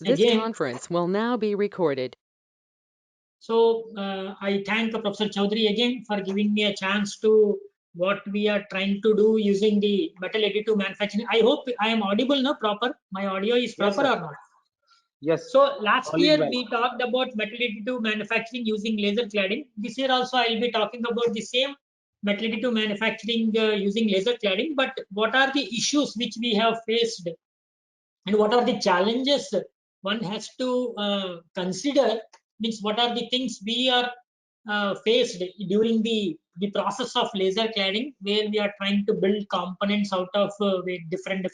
This again. conference will now be recorded. So I thank Professor Chaudhary again for giving me a chance to what we are trying to do using the metal additive manufacturing. I hope I am audible now proper. My audio is Yes, proper sir. or not? Yes. So last All is year well. we talked about metal additive manufacturing using laser cladding. This year also I will be talking about the same metal additive manufacturing using laser cladding. But what are the issues which we have faced and what are the challenges one has to consider? Means what are the things we are faced during the process of laser cladding, where we are trying to build components out of with different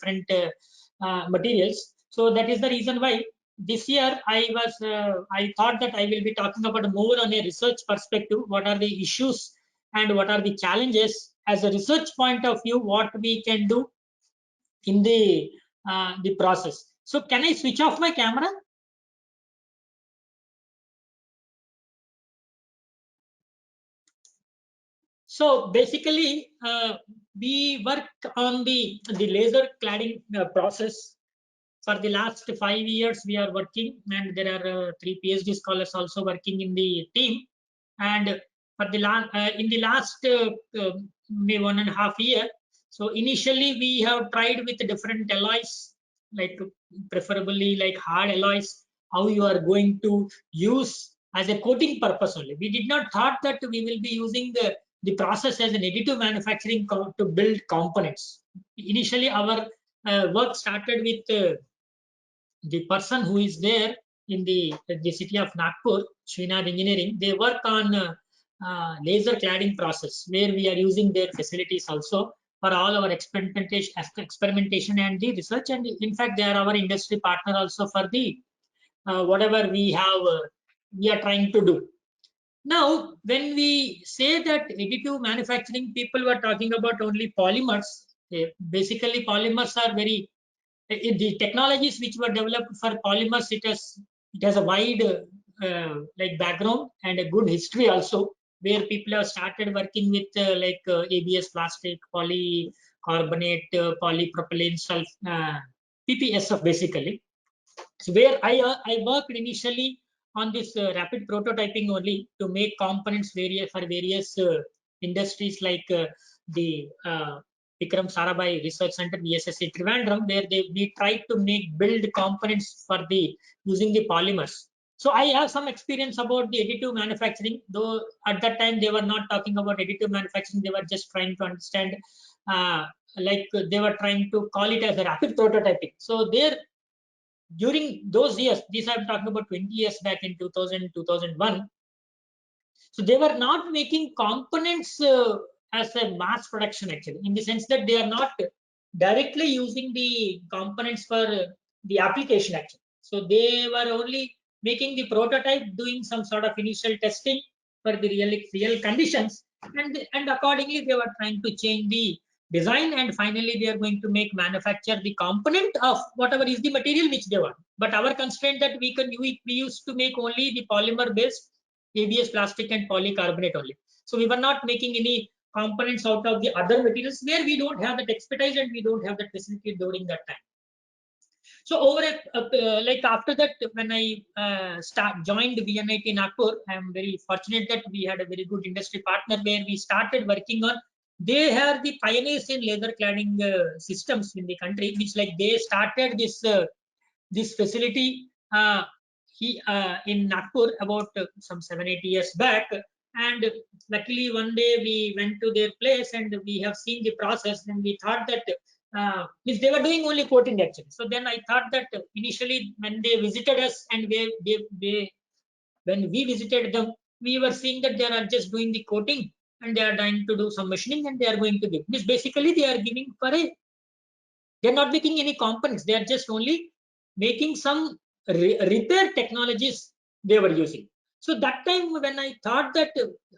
materials. So that is the reason why this year I thought that I will be talking about more on a research perspective. What are the issues and what are the challenges as a research point of view? What we can do in the process. So can I switch off my camera? So basically, we work on the laser cladding process. For the last 5 years, we are working, and there are 3 PhD scholars also working in the team. And for the in the last maybe 1.5 year, so initially we have tried with different alloys, like preferably like hard alloys, how you are going to use as a coating purpose only. We did not thought that we will be using the process as an additive manufacturing to build components. Initially, our work started with the person who is there in the city of Nagpur, Srinath Engineering. They work on laser cladding process, where we are using their facilities also for all our experimentation and the research. And in fact, they are our industry partner also for the whatever we have we are trying to do. Now, when we say that additive manufacturing, people were talking about only polymers. Basically, polymers are very the technologies which were developed for polymers. It has a wide like background and a good history also, where people have started working with ABS plastic, polycarbonate, polypropylene, PPSF basically. So where I worked initially on this rapid prototyping only to make components for various industries like the Vikram Sarabhai Research Center, VSSC Trivandrum, where we tried to build components for the using the polymers. So I have some experience about the additive manufacturing, though at that time they were not talking about additive manufacturing. They were just trying to understand, they were trying to call it as a rapid prototyping. So there during those years, these I'm talking about 20 years back in 2000, 2001. So they were not making components as a mass production actually, in the sense that they are not directly using the components for the application actually. So they were only making the prototype, doing some sort of initial testing for the real conditions, and accordingly they were trying to change the design, and finally they are going to manufacture the component of whatever is the material which they want. But our constraint that we used to make only the polymer based ABS plastic and polycarbonate only. So we were not making any components out of the other materials, where we don't have that expertise and we don't have that facility during that time. So like after that, when I joined VNIT Nagpur, I am very fortunate that we had a very good industry partner where we started working on. They are the pioneers in laser cladding systems in the country, which like they started this facility in Nagpur about some 7-8 years back. And luckily one day we went to their place and we have seen the process, and we thought that means they were doing only coating actually. So then I thought that initially when they visited us and when we visited them, we were seeing that they are just doing the coating and they are trying to do some machining and they are going to give. Means basically they are giving for they're not making any components. They are just only making some repair technologies they were using. So that time when I thought that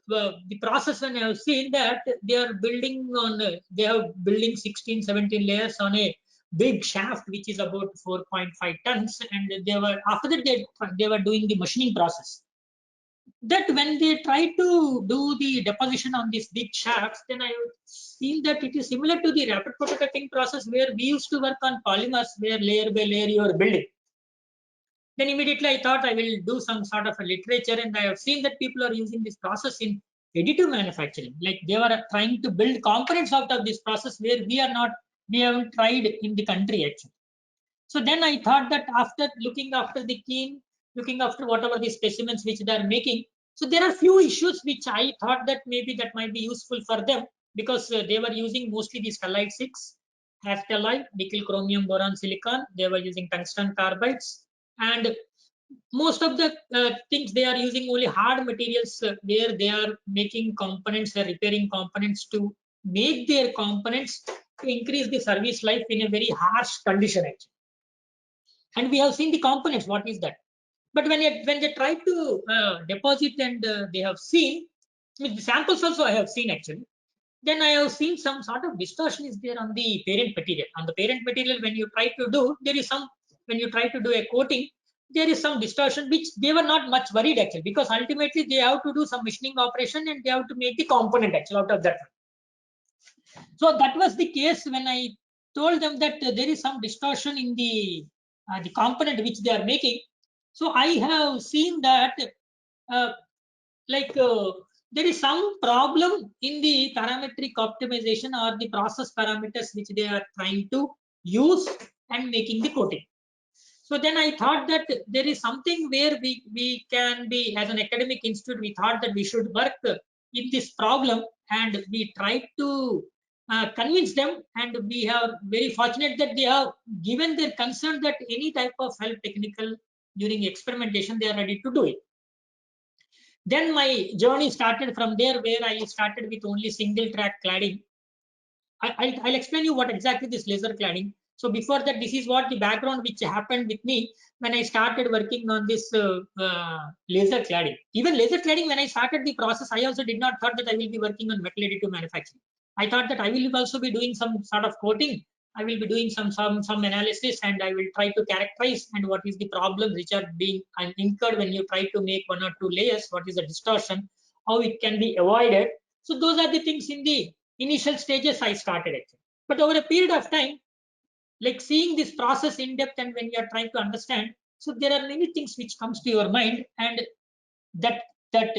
the process, when I have seen that they are building on, they have building 16, 17 layers on a big shaft, which is about 4.5 tons. And they were, after that they were doing the machining process. That when they try to do the deposition on these big shafts, then I seen that it is similar to the rapid prototyping process where we used to work on polymers, where layer by layer you are building. Then immediately I thought I will do some sort of a literature, and I have seen that people are using this process in additive manufacturing. Like they were trying to build components out of this process where we haven't tried in the country actually. So then I thought that after looking after the kiln, looking after whatever the specimens which they are making, so there are few issues which I thought that maybe that might be useful for them, because they were using mostly these stellite 6, half-tellite, nickel, chromium, boron, silicon. They were using tungsten carbides, and most of the things they are using only hard materials, where they are making components, they are repairing components to make their components to increase the service life in a very harsh condition actually. And we have seen the components, what is that? But when they try to deposit, and they have seen, I mean, the samples also I have seen actually, then I have seen some sort of distortion is there on the parent material. On the parent material, when you try to do, there is some, when you try to do a coating, there is some distortion which they were not much worried actually, because ultimately they have to do some machining operation and they have to make the component actually out of that. So that was the case when I told them that there is some distortion in the component which they are making. So I have seen that uh, like there is some problem in the parametric optimization or the process parameters which they are trying to use and making the coating. So then I thought that there is something where we can be, as an academic institute, we thought that we should work in this problem, and we tried to convince them, and we are very fortunate that they have given their concern that any type of help technical during experimentation, they are ready to do it. Then my journey started from there, where I started with only single track cladding. I'll explain you what exactly this laser cladding. So before that, this is what the background which happened with me when I started working on this laser cladding. Even laser cladding, when I started the process, I also did not thought that I will be working on metal additive manufacturing. I thought that I will also be doing some sort of coating. I will be doing some analysis, and I will try to characterize and what is the problems which are being incurred when you try to make one or two layers. What is the distortion? How it can be avoided? So those are the things in the initial stages I started actually. But over a period of time, like seeing this process in depth, and when you are trying to understand, so there are many things which comes to your mind, and that that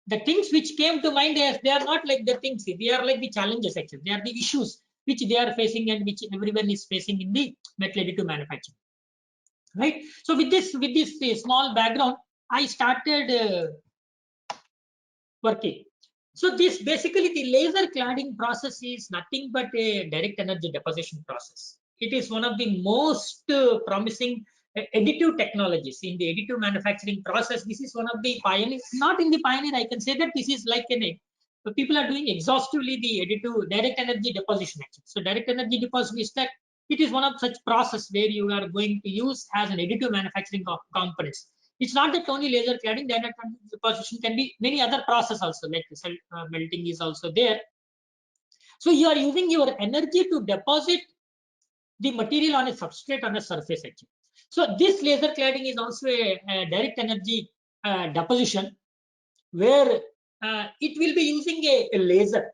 the things which came to mind, they are not like the things, they are like the challenges actually. They are the issues which they are facing and which everyone is facing in the metal additive manufacturing. Right. So with this small background, I started working. So this basically, the laser cladding process is nothing but a direct energy deposition process. It is one of the most promising additive technologies in the additive manufacturing process. This is one of the pioneers, not in the pioneer, I can say that this is like an, people are doing exhaustively the additive direct energy deposition actually. So direct energy deposition is that it is one of such process where you are going to use as an additive manufacturing of components. It's not that only laser cladding, direct deposition can be many other process also, like melting is also there. So you are using your energy to deposit the material on a substrate on a surface actually. So this laser cladding is also a direct energy deposition, where it will be using a laser.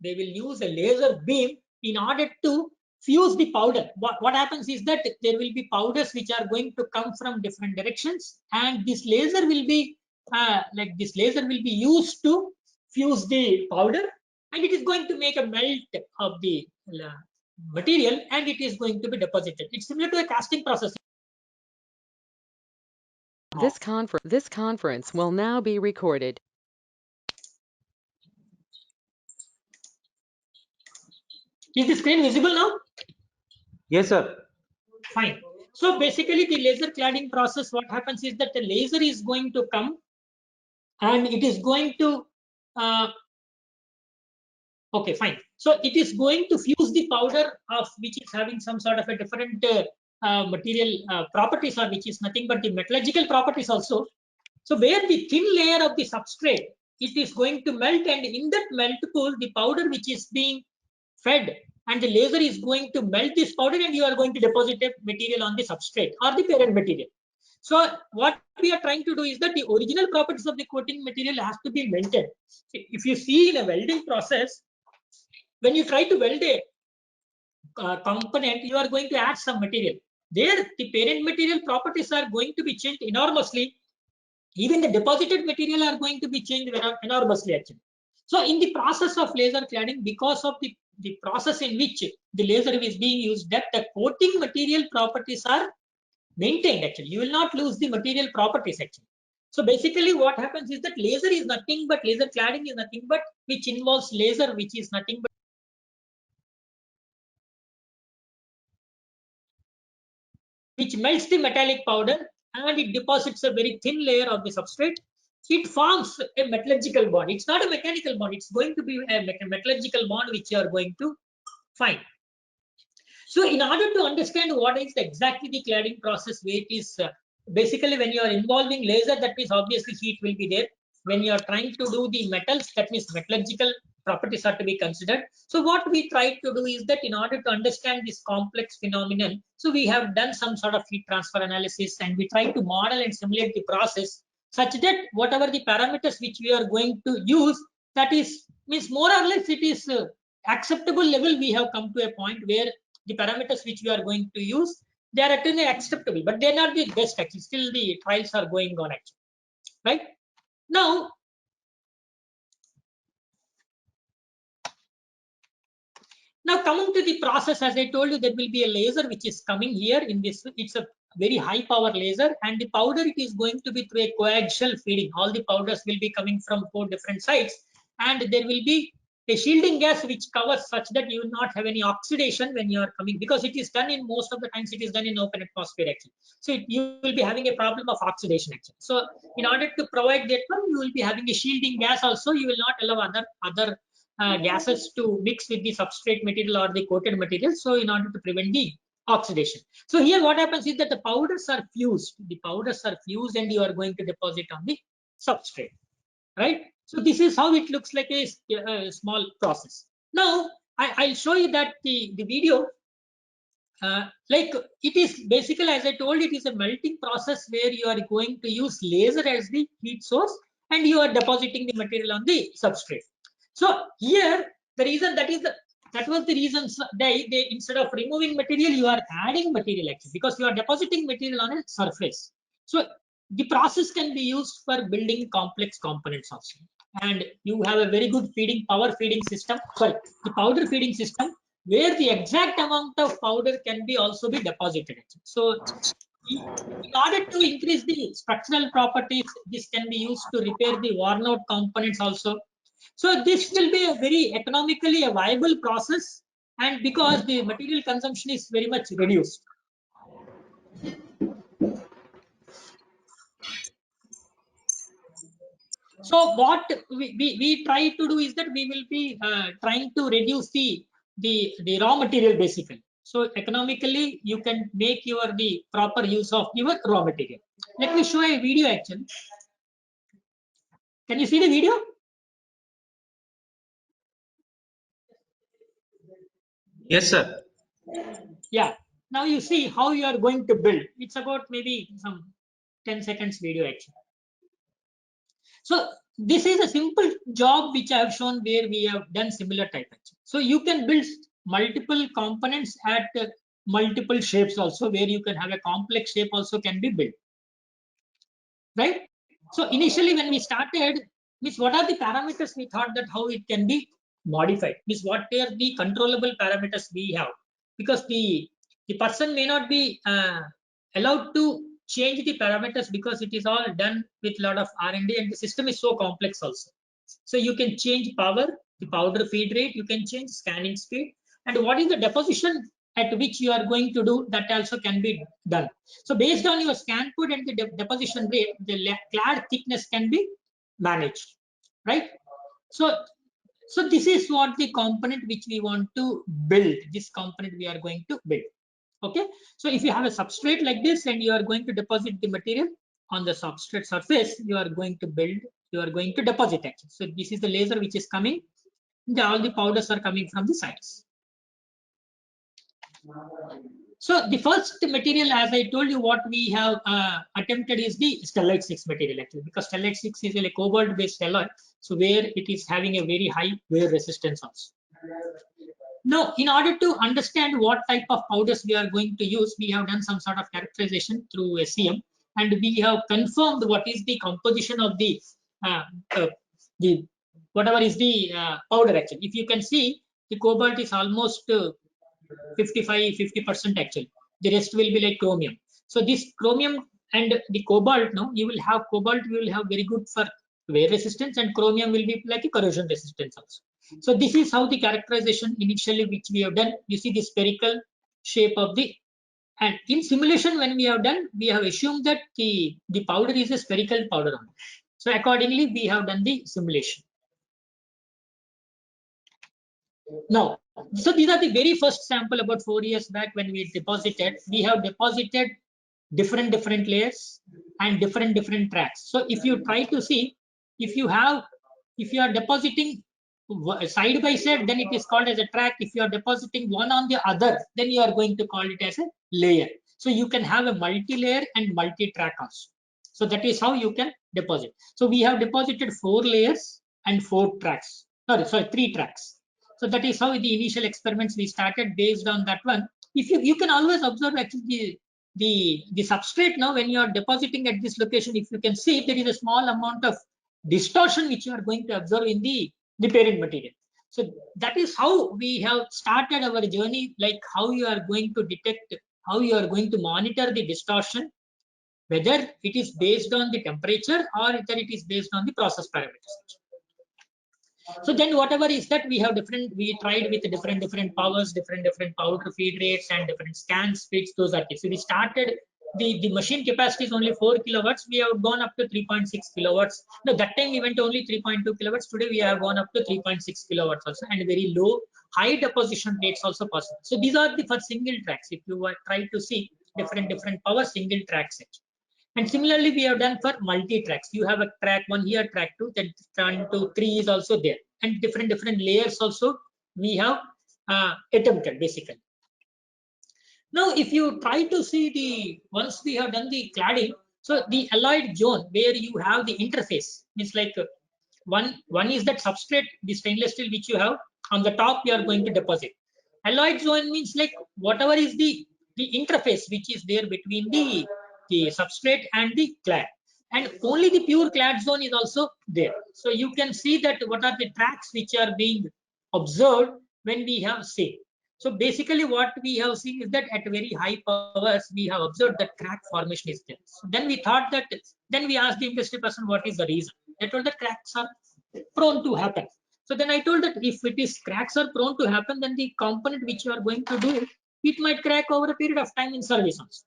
They will use a laser beam in order to fuse the powder. What happens is that there will be powders which are going to come from different directions, and this laser will be used to fuse the powder, and it is going to make a melt of the material, and it is going to be deposited. It's similar to a casting process. This conference will now be recorded. Is the screen visible now? Yes, sir. Fine. So basically, the laser cladding process, what happens is that the laser is going to come, and it is going to okay, fine. So it is going to fuse the powder of which is having some sort of a different material properties, or which is nothing but the metallurgical properties also. So where the thin layer of the substrate, it is going to melt, and in that melt pool, the powder which is being fed, and the laser is going to melt this powder, and you are going to deposit a material on the substrate or the parent material. So what we are trying to do is that the original properties of the coating material has to be maintained. If you see in a welding process, when you try to weld a component, you are going to add some material. there the parent material properties are going to be changed enormously. Even the deposited material are going to be changed enormously actually. So in the process of laser cladding, because of the process in which the laser is being used, that the coating material properties are maintained actually. You will not lose the material properties actually. So basically what happens is that laser is nothing but, laser cladding is nothing but, which involves laser, which is nothing but which melts the metallic powder and it deposits a very thin layer of the substrate. It forms a metallurgical bond. It's not a mechanical bond. It's going to be a metallurgical bond which you are going to find. So in order to understand what is exactly the cladding process, where it is basically when you are involving laser, that means obviously heat will be there. When you are trying to do the metals, that means metallurgical properties are to be considered. So what we try to do is that in order to understand this complex phenomenon, so we have done some sort of heat transfer analysis and we try to model and simulate the process such that whatever the parameters which we are going to use, that is means more or less it is acceptable level. We have come to a point where the parameters which we are going to use, they are actually acceptable, but they're not the best actually. Still the trials are going on actually, right? Now, coming to the process, as I told you, there will be a laser which is coming here in this. It's a very high power laser, and the powder, it is going to be through a coaxial feeding. All the powders will be coming from 4 different sides, and there will be a shielding gas which covers such that you will not have any oxidation when you are coming, because it is done in most of the times it is done in open atmosphere actually. So you will be having a problem of oxidation actually. So in order to provide that one, you will be having a shielding gas also. You will not allow other gases to mix with the substrate material or the coated material. So in order to prevent the oxidation. So here what happens is that the powders are fused. The powders are fused and you are going to deposit on the substrate, right? So this is how it looks like a small process. Now I'll show you that the video, like it is basically, as I told, it is a melting process where you are going to use laser as the heat source and you are depositing the material on the substrate. So here the reason that was the reasons they instead of removing material, you are adding material actually, because you are depositing material on a surface. So the process can be used for building complex components also, and you have a very good power feeding system, sorry, the powder feeding system, where the exact amount of powder can be also be deposited. So in order to increase the structural properties, this can be used to repair the worn out components also. So this will be a very economically a viable process, and because the material consumption is very much reduced. So what we try to do is that we will be trying to reduce the raw material basically. So economically you can make the proper use of your raw material. Let me show a video actually. Can you see the video? Yes, sir. Yeah. Now you see how you are going to build. It's about maybe some 10 seconds video actually. So this is a simple job which I have shown where we have done similar type. So you can build multiple components at multiple shapes also, where you can have a complex shape also can be built, right? So initially when we started, means what are the parameters we thought that how it can be modified, means what are the controllable parameters we have, because the person may not be allowed to change the parameters because it is all done with a lot of R&D and the system is so complex also. So you can change power, the powder feed rate, you can change scanning speed, and what is the deposition at which you are going to do, that also can be done. So based on your scan code and the deposition rate, the clad thickness can be managed, right? So this is what the component which we want to build. This component we are going to build. Okay, so if you have a substrate like this and you are going to deposit the material on the substrate surface, you are going to deposit it. So this is the laser which is coming. All the powders are coming from the sides. So the first material, as I told you, what we have attempted is the stellite 6 material actually, because stellite 6 is a cobalt based alloy, so where it is having a very high wear resistance also. Now, in order to understand what type of powders we are going to use, we have done some sort of characterization through SEM, and we have confirmed what is the composition of the uh, uh, whatever is the powder actually. If you can see, the cobalt is almost 50% actually. The rest will be like chromium. So this chromium and the cobalt, no, you will have cobalt, you will have very good for wear resistance, and chromium will be like a corrosion resistance also. So this is how the characterization initially which we have done. You see the spherical shape of the, and in simulation when we have done, we have assumed that the powder is a spherical powder only. So accordingly, we have done the simulation. Now, so these are the very first sample about 4 years back when we deposited. We have deposited different layers and different tracks. So if you try to see, if you are depositing side by side, then it is called as a track. If you are depositing one on the other, then you are going to call it as a layer. So you can have a multi-layer and multi-track also. So that is how you can deposit. So we have deposited 4 layers and 4 tracks. Sorry, 3 tracks. So that is how the initial experiments we started based on that one. If you can always observe actually the substrate now when you are depositing at this location, if you can see, there is a small amount of distortion which you are going to observe in the parent material. So that is how we have started our journey, like how you are going to detect, how you are going to monitor the distortion, whether it is based on the temperature or whether it is based on the process parameters. So then whatever is that, we have we tried with different powers, different powder feed rates and different scan speeds. Those are it. So we started, the machine capacity is only 4 kilowatts. We have gone up to 3.6 kilowatts. No, that time we went only 3.2 kilowatts. Today we have gone up to 3.6 kilowatts also, and very low, high deposition rates also possible. So these are the for single tracks. If you try to see different power single tracks. And similarly, we have done for multi-tracks. You have a track 1 here, track 2, then track 2, 3 is also there. And different layers also we have attempted basically. Now, if you try to see once we have done the cladding, so the alloyed zone where you have the interface, means like one is that substrate, the stainless steel which you have on the top, you are going to deposit. Alloyed zone means like whatever is the interface which is there between the substrate and the clad, and only the pure clad zone is also there. So you can see that what are the tracks which are being observed when we have seen. So basically what we have seen is that at very high powers we have observed that crack formation is there. So then we thought that, then we asked the industry person what is the reason. They told that cracks are prone to happen. So then I told that if it is cracks are prone to happen, then the component which you are going to do, it might crack over a period of time in service also.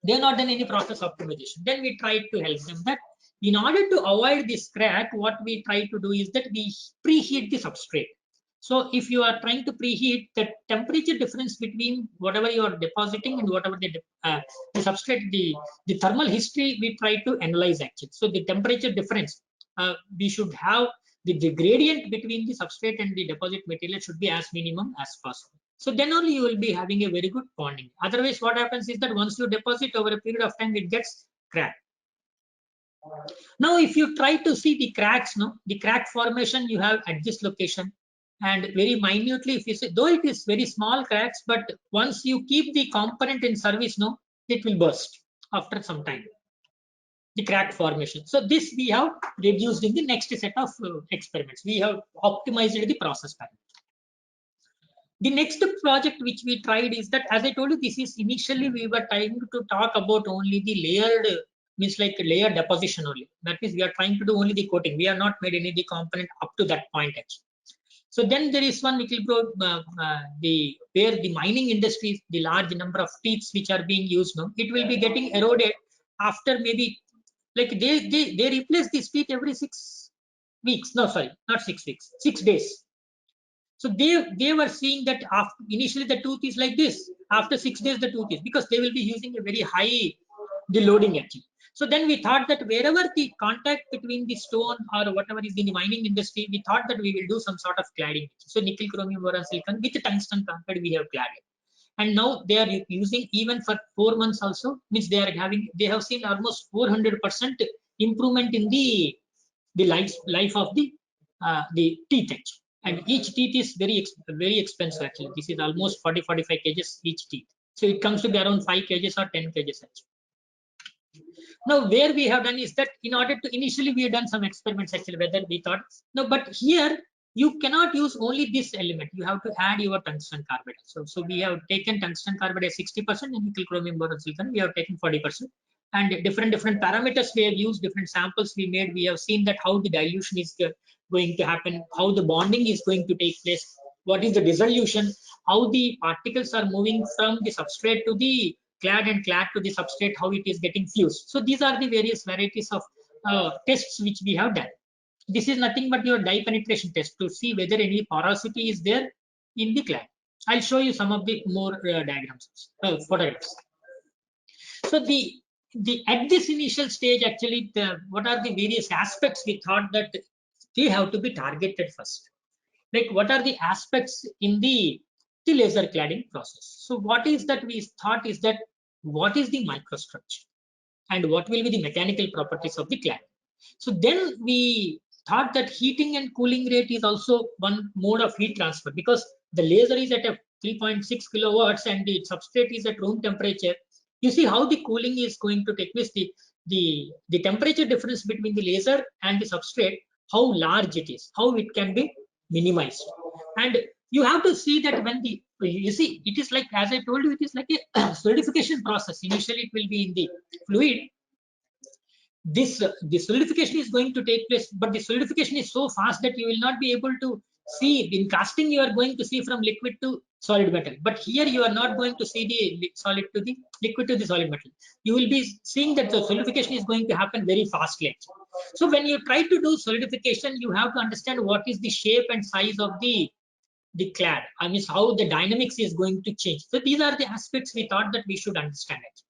They have not done any process optimization. Then we tried to help them that in order to avoid this crack, what we try to do is that we preheat the substrate. So if you are trying to preheat, the temperature difference between whatever you are depositing and whatever the substrate, the thermal history, we try to analyze actually. So the temperature difference, we should have the gradient between the substrate and the deposit material should be as minimum as possible. So then only you will be having a very good bonding. Otherwise, what happens is that once you deposit over a period of time, it gets cracked. Now, if you try to see the cracks, no, the crack formation you have at this location, and very minutely, if you see, though it is very small cracks, but once you keep the component in service, no, it will burst after some time. The crack formation. So this we have reduced in the next set of experiments. We have optimized the process parameter. The next project which we tried is that, as I told you, this is initially we were trying to talk about only the layered, means like layer deposition only. That is, we are trying to do only the coating. We are not made any of the component up to that point actually. So then there is one which will go where the mining industry, the large number of teeth which are being used now, it will be getting eroded after maybe like they replace these teeth every 6 weeks. No, sorry, not 6 weeks, 6 days. So they were seeing that after initially the tooth is like this. After 6 days, the tooth is, because they will be using a very high the loading actually. So then we thought that wherever the contact between the stone or whatever is in the mining industry, we thought that we will do some sort of cladding. So nickel, chromium, boron, silicon with tungsten compared, we have cladded. And now they are using even for 4 months also, means they have seen almost 400% improvement in the life of the teeth edge. And each teeth is very expensive actually. This is almost 40-45 kgs each teeth. So it comes to be around 5 kgs or 10 kgs actually. Now, where we have done is that in order to initially we have done some experiments actually, whether we thought no, but here you cannot use only this element. You have to add your tungsten carbide. So we have taken tungsten carbide as 60% and nickel chromium boron silicon. We have taken 40%. And different parameters we have used, different samples we made. We have seen that how the dilution is going to happen, how the bonding is going to take place, what is the dissolution, how the particles are moving from the substrate to the clad and clad to the substrate, how it is getting fused. So these are the various varieties of tests which we have done. This is nothing but your dye penetration test to see whether any porosity is there in the clad. I'll show you some of the more diagrams, photographs. So the at this initial stage, actually, what are the various aspects we thought that they have to be targeted first? Like what are the aspects in the laser cladding process? So what is that we thought is that what is the microstructure and what will be the mechanical properties of the clad? So then we thought that heating and cooling rate is also one mode of heat transfer, because the laser is at a 3.6 kilowatts and the substrate is at room temperature. You see how the cooling is going to take place, the temperature difference between the laser and the substrate, how large it is, how it can be minimized. And you have to see that when you see, it is like, as I told you, it is like a solidification process. Initially it will be in the fluid. The solidification is going to take place, but the solidification is so fast that you will not be able to see. In casting you are going to see from liquid to solid metal, but here you are not going to see the solid to the liquid to the solid metal. You will be seeing that the solidification is going to happen very fastly. So when you try to do solidification, you have to understand what is the shape and size of the clad. I mean, how the dynamics is going to change. So these are the aspects we thought that we should understand it.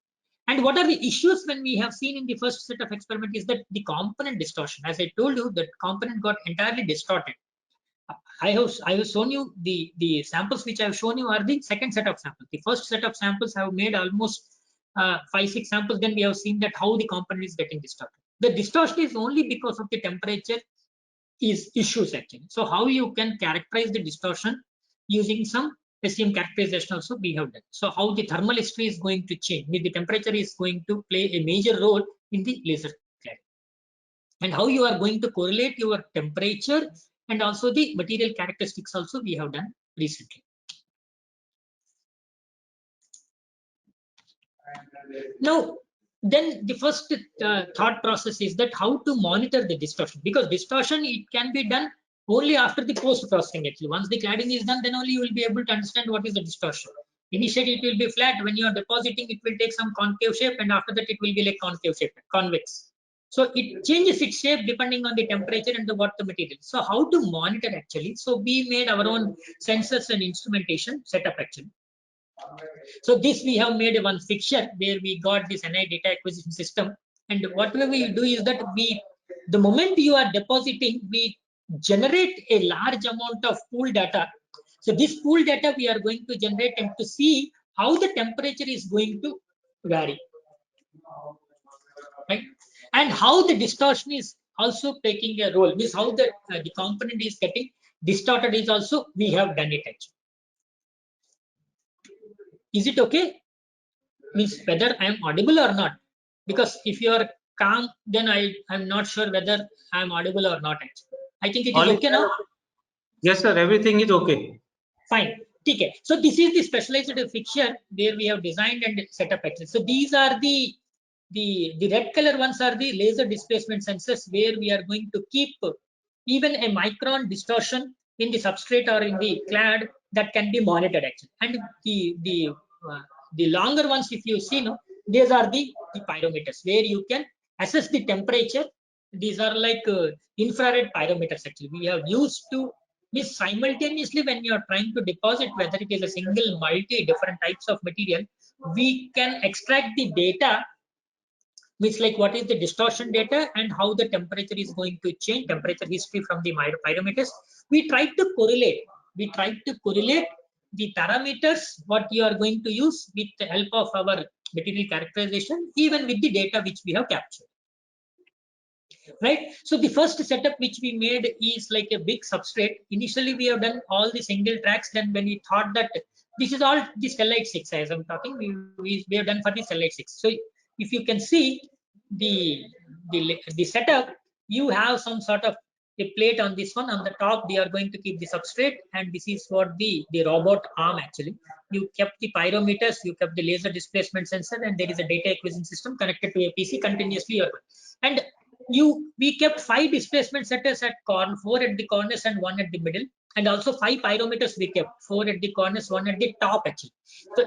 And what are the issues when we have seen in the first set of experiment is that the component distortion. As I told you, that component got entirely distorted. I have shown you the samples which I have shown you are the second set of samples. The first set of samples have made almost 5-6 samples. Then we have seen that how the component is getting distorted. The distortion is only because of the temperature issues actually. So how you can characterize the distortion using some SEM characterization also we have done. So how the thermal history is going to change, the temperature is going to play a major role in the laser cladding, and how you are going to correlate your temperature and also the material characteristics also we have done recently. Now, then the first thought process is that how to monitor the distortion, because distortion, it can be done only after the post processing actually. Once the cladding is done, then only you will be able to understand what is the distortion. Initially it will be flat. When you are depositing, it will take some concave shape, and after that it will be like concave shape, convex. So it changes its shape depending on the temperature and what the material. So how to monitor actually? So we made our own sensors and instrumentation setup actually. So this we have made one fixture where we got this NI data acquisition system, and what we do is that the moment you are depositing, we generate a large amount of pool data. So this pool data we are going to generate and to see how the temperature is going to vary, right? And how the distortion is also taking a role, means how the component is getting distorted is also we have done it actually. Is it okay? Means whether I am audible or not, because if you are calm, then I'm not sure whether I am audible or not actually. I think it is okay now. Yes, sir. Everything is okay. Fine. Okay. So this is the specialized fixture where we have designed and set up actually. So these are the red color ones are the laser displacement sensors, where we are going to keep even a micron distortion in the substrate or in the clad, that can be monitored actually. And the longer ones, if you see, no, these are the pyrometers, where you can assess the temperature. These are like infrared pyrometers actually. We have used to this simultaneously when you are trying to deposit, whether it is a single, multi different types of material, we can extract the data, which like what is the distortion data and how the temperature is going to change, temperature history from the pyrometers. We try to correlate the parameters what you are going to use with the help of our material characterization, even with the data which we have captured. right? So the first setup which we made is like a big substrate. Initially we have done all the single tracks. Then when we thought that this is all the stellite 6 as I'm talking, we have done for the stellite 6. So if you can see the setup, you have some sort of a plate on this one. On the top they are going to keep the substrate, and this is for the robot arm. Actually, you kept the pyrometers, you kept the laser displacement sensor, and there is a data acquisition system connected to a PC continuously. And we kept 5 displacement setters at 4 at the corners and 1 at the middle, and also 5 pyrometers we kept, 4 at the corners, 1 at the top. Actually, so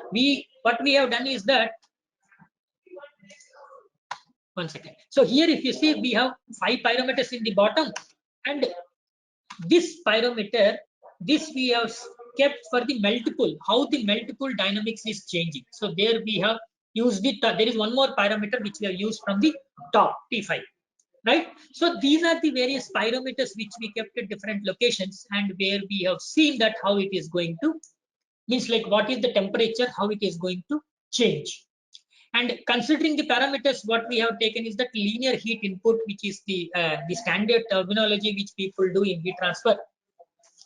what we have done is that, one second. So here if you see, we have 5 pyrometers in the bottom, and this pyrometer, this we have kept for the melt pool, how the melt pool dynamics is changing. So there we have used it. There is one more pyrometer which we have used from the top, T5, right? So these are the various pyrometers which we kept at different locations, and where we have seen that how it is going to, means like what is the temperature, how it is going to change. And considering the parameters, what we have taken is that linear heat input, which is the standard terminology which people do in heat transfer.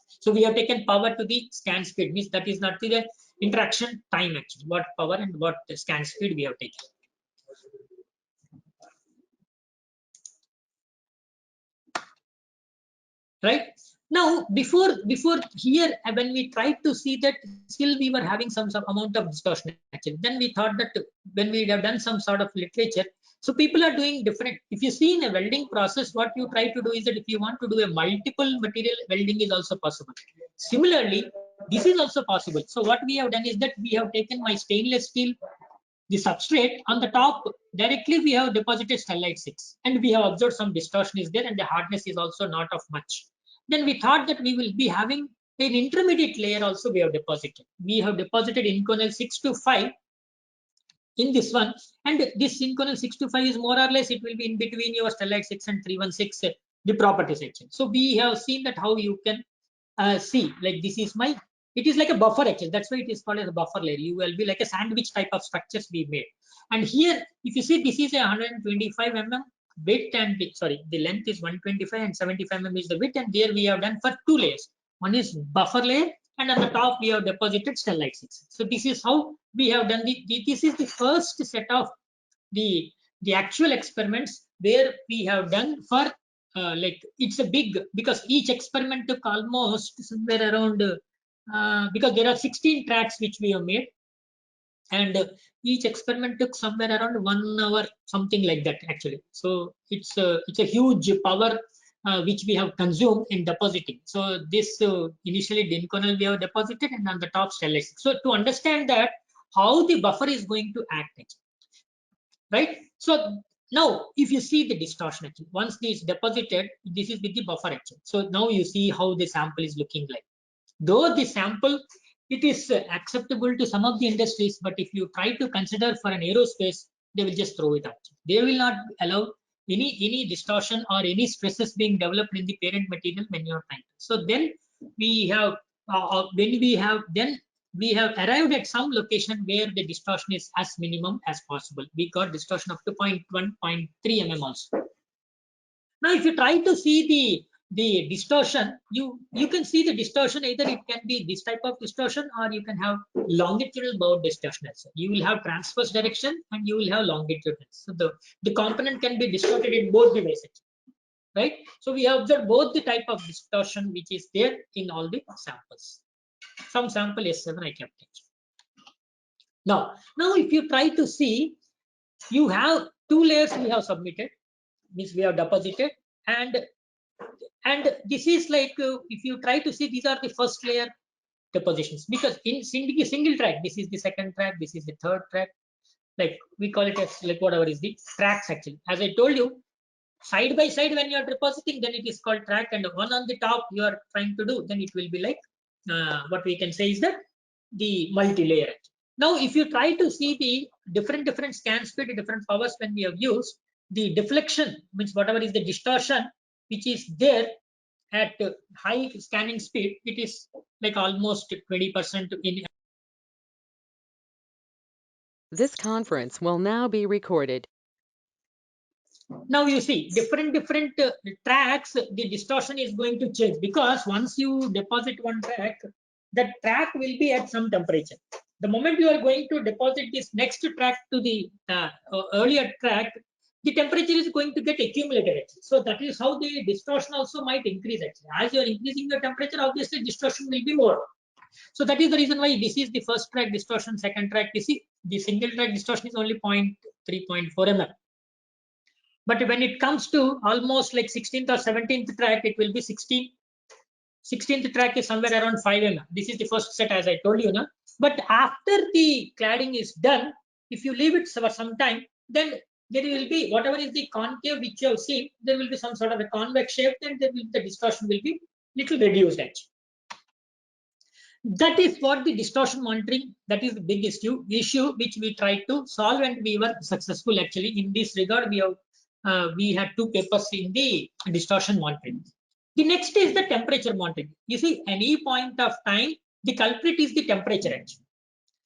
So we have taken power to the scan speed, means that is not the interaction time actually, what power and what scan speed we have taken. Right now, before here, when we tried to see that, still we were having some amount of distortion actually. Then we thought that when we have done some sort of literature, so people are doing different. If you see in a welding process, what you try to do is that if you want to do a multiple material welding is also possible. Similarly, this is also possible. So what we have done is that we have taken my stainless steel, the substrate on the top, directly we have deposited stellite 6, and we have observed some distortion is there, and the hardness is also not of much. Then we thought that we will be having an intermediate layer also we have deposited. We have deposited Inconel 6 to 5 in this one, and this Inconel 6 to 5 is more or less, it will be in between your stellite 6 and 316, the property section. So we have seen that how you can see, like this is my, it is like a buffer actually, that's why it is called as a buffer layer. You will be like a sandwich type of structures we made. And here if you see, this is a 125 mm width, and the length is 125 and 75 mm is the width, and there we have done for 2 layers. One is buffer layer, and on the top we have deposited stellite 6. So this is how we have done this is the first set of the actual experiments where we have done for like, it's a big, because each experiment took almost somewhere around because there are 16 tracks which we have made, and each experiment took somewhere around 1 hour, something like that actually. So it's a huge power which we have consumed in depositing. So this initially Inconel we have deposited, and on the top stellite. So to understand that how the buffer is going to act actually, right? So now if you see the distortion actually, once this is deposited, this is with the buffer actually. So now you see how the sample is looking like. Though the sample, it is acceptable to some of the industries, but if you try to consider for an aerospace, they will just throw it out. They will not allow any distortion or any stresses being developed in the parent material when you are trying. So then we have we have arrived at some location where the distortion is as minimum as possible. We got distortion up to 0.1, 0.3 mm also. Now, if you try to see the distortion, you can see the distortion, either it can be this type of distortion, or you can have longitudinal bound distortion also. You will have transverse direction and you will have longitudinal. So the component can be distorted in both the ways, right? So we have observed both the type of distortion which is there in all the samples. Some sample S7 I kept it. Now if you try to see, you have 2 layers we have submitted, means we have deposited, and this is like if you try to see, these are the first layer depositions, because in single track, this is the second track, this is the third track, like we call it as like whatever is the tracks actually. As I told you, side by side when you are depositing, then it is called track, and one on the top you are trying to do, then it will be like what we can say is that the multi-layer. Now if you try to see the different scan speed, different powers when we have used, the deflection, means whatever is the distortion which is there at high scanning speed, it is like almost 20% in. This conference will now be recorded. Now you see different tracks, the distortion is going to change, because once you deposit one track, that track will be at some temperature. The moment you are going to deposit this next track to the earlier track, the temperature is going to get accumulated actually. So that is how the distortion also might increase actually. As you are increasing the temperature, obviously distortion will be more. So that is the reason why this is the first track distortion, second track. You see the single track distortion is only 0.3, 0.4 mm. But when it comes to almost like 16th or 17th track, it will be 16. 16th track is somewhere around 5 mm. This is the first set, as I told you now. But after the cladding is done, if you leave it for some time, then there will be whatever is the concave which you have seen, there will be some sort of a convex shape, and the distortion will be little reduced actually. That is what the distortion monitoring, that is the big issue which we tried to solve, and we were successful actually. In this regard, we had 2 papers in the distortion monitoring. The next is the temperature monitoring. You see, any point of time, the culprit is the temperature actually.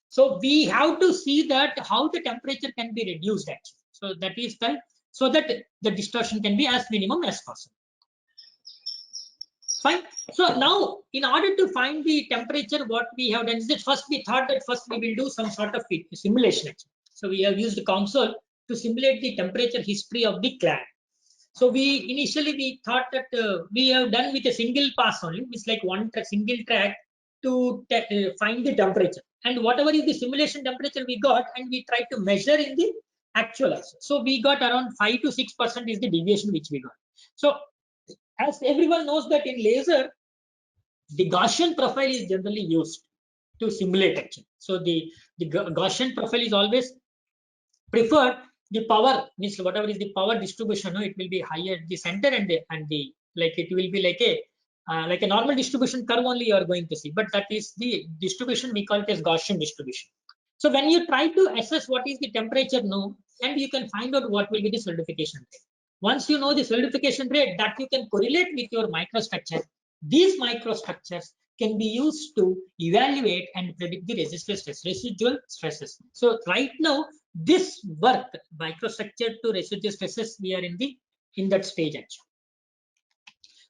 So we have to see that how the temperature can be reduced actually. So that is the, so that the distortion can be as minimum as possible. Fine. So now, in order to find the temperature, what we have done is that first we thought that first we will do some sort of simulation actually. So we have used COMSOL to simulate the temperature history of the clad. So we initially thought that we have done with a single pass only. It's like one single track to find the temperature, and whatever is the simulation temperature we got, and we tried to measure in the actual also. So we got around 5 to 6% is the deviation which we got. So as everyone knows that in laser, the Gaussian profile is generally used to simulate actually. So the Gaussian profile is always preferred. The power means whatever is the power distribution, no, it will be higher at the center, and the like it will be like a normal distribution curve only you are going to see, but that is the distribution we call it as Gaussian distribution. So when you try to assess what is the temperature, no, and you can find out what will be the solidification rate. Once you know the solidification rate, that you can correlate with your microstructure. These microstructures can be used to evaluate and predict the resistor stress, residual stresses. So right now, this work, microstructure to residual stresses, we are in that stage actually.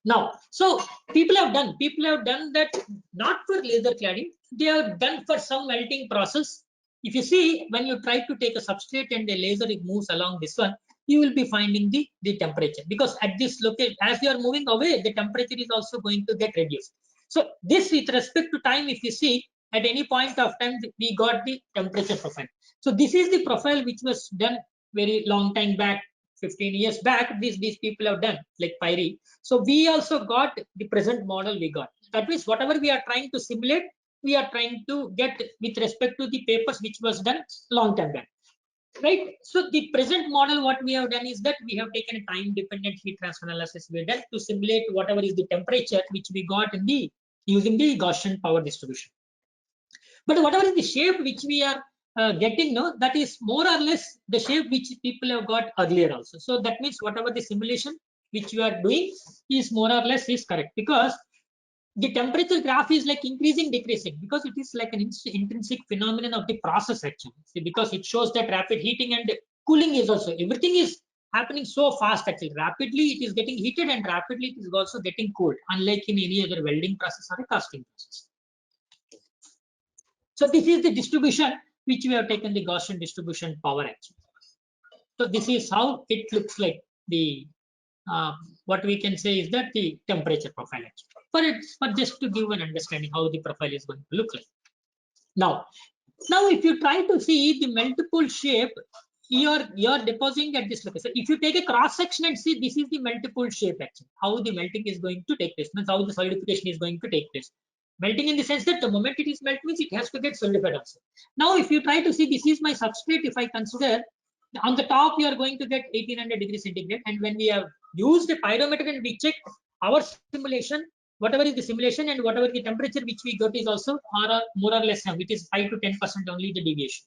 Now, so people have done that not for laser cladding, they have done for some melting process. If you see, when you try to take a substrate and the laser it moves along this one, you will be finding the temperature, because at this location, as you are moving away, the temperature is also going to get reduced. So this, with respect to time, if you see, at any point of time, we got the temperature profile. So this is the profile which was done very long time back, 15 years back. These people have done, like Pyrie. So we also got the present model we got. That means whatever we are trying to simulate, we are trying to get with respect to the papers which was done long time back. Right. So the present model, what we have done is that we have taken a time-dependent heat transfer analysis we done to simulate whatever is the temperature which we got in the using the Gaussian power distribution. But whatever is the shape which we are getting, no, that is more or less the shape which people have got earlier also. So that means whatever the simulation which you are doing is more or less is correct, because the temperature graph is like increasing, decreasing, because it is like an intrinsic phenomenon of the process actually. See, because it shows that rapid heating and cooling is also, everything is happening so fast actually. Rapidly it is getting heated, and rapidly it is also getting cooled, unlike in any other welding process or a casting process. So this is the distribution which we have taken, the Gaussian distribution power actually. So this is how it looks like. The what we can say is that the temperature profile actually. For just to give an understanding how the profile is going to look like. Now if you try to see the multiple shape, you're depositing at this location. If you take a cross section and see, this is the multiple shape actually, how the melting is going to take place, means how the solidification is going to take place. Melting in the sense that the moment it is melt means it has to get solidified also. Now if you try to see, this is my substrate. If I consider on the top, you are going to get 1800 degrees centigrade, and when we have used a pyrometer and we check our simulation, whatever is the simulation and whatever the temperature which we got is also more or less, which is 5 to 10% only the deviation.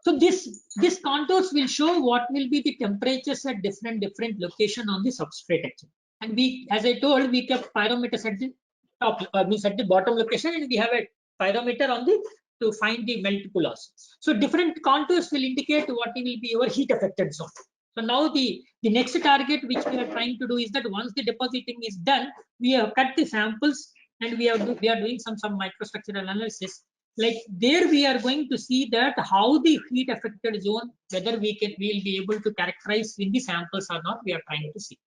So this contours will show what will be the temperatures at different location on the substrate actually. And we, as I told, we kept pyrometers at the top, means at the bottom location, and we have a pyrometer on the to find the melt pool also. So different contours will indicate what will be your heat affected zone. So now the next target which we are trying to do is that once the depositing is done, we have cut the samples and we are doing some microstructural analysis. Like there we are going to see that how the heat affected zone, whether we'll be able to characterize in the samples or not, we are trying to see.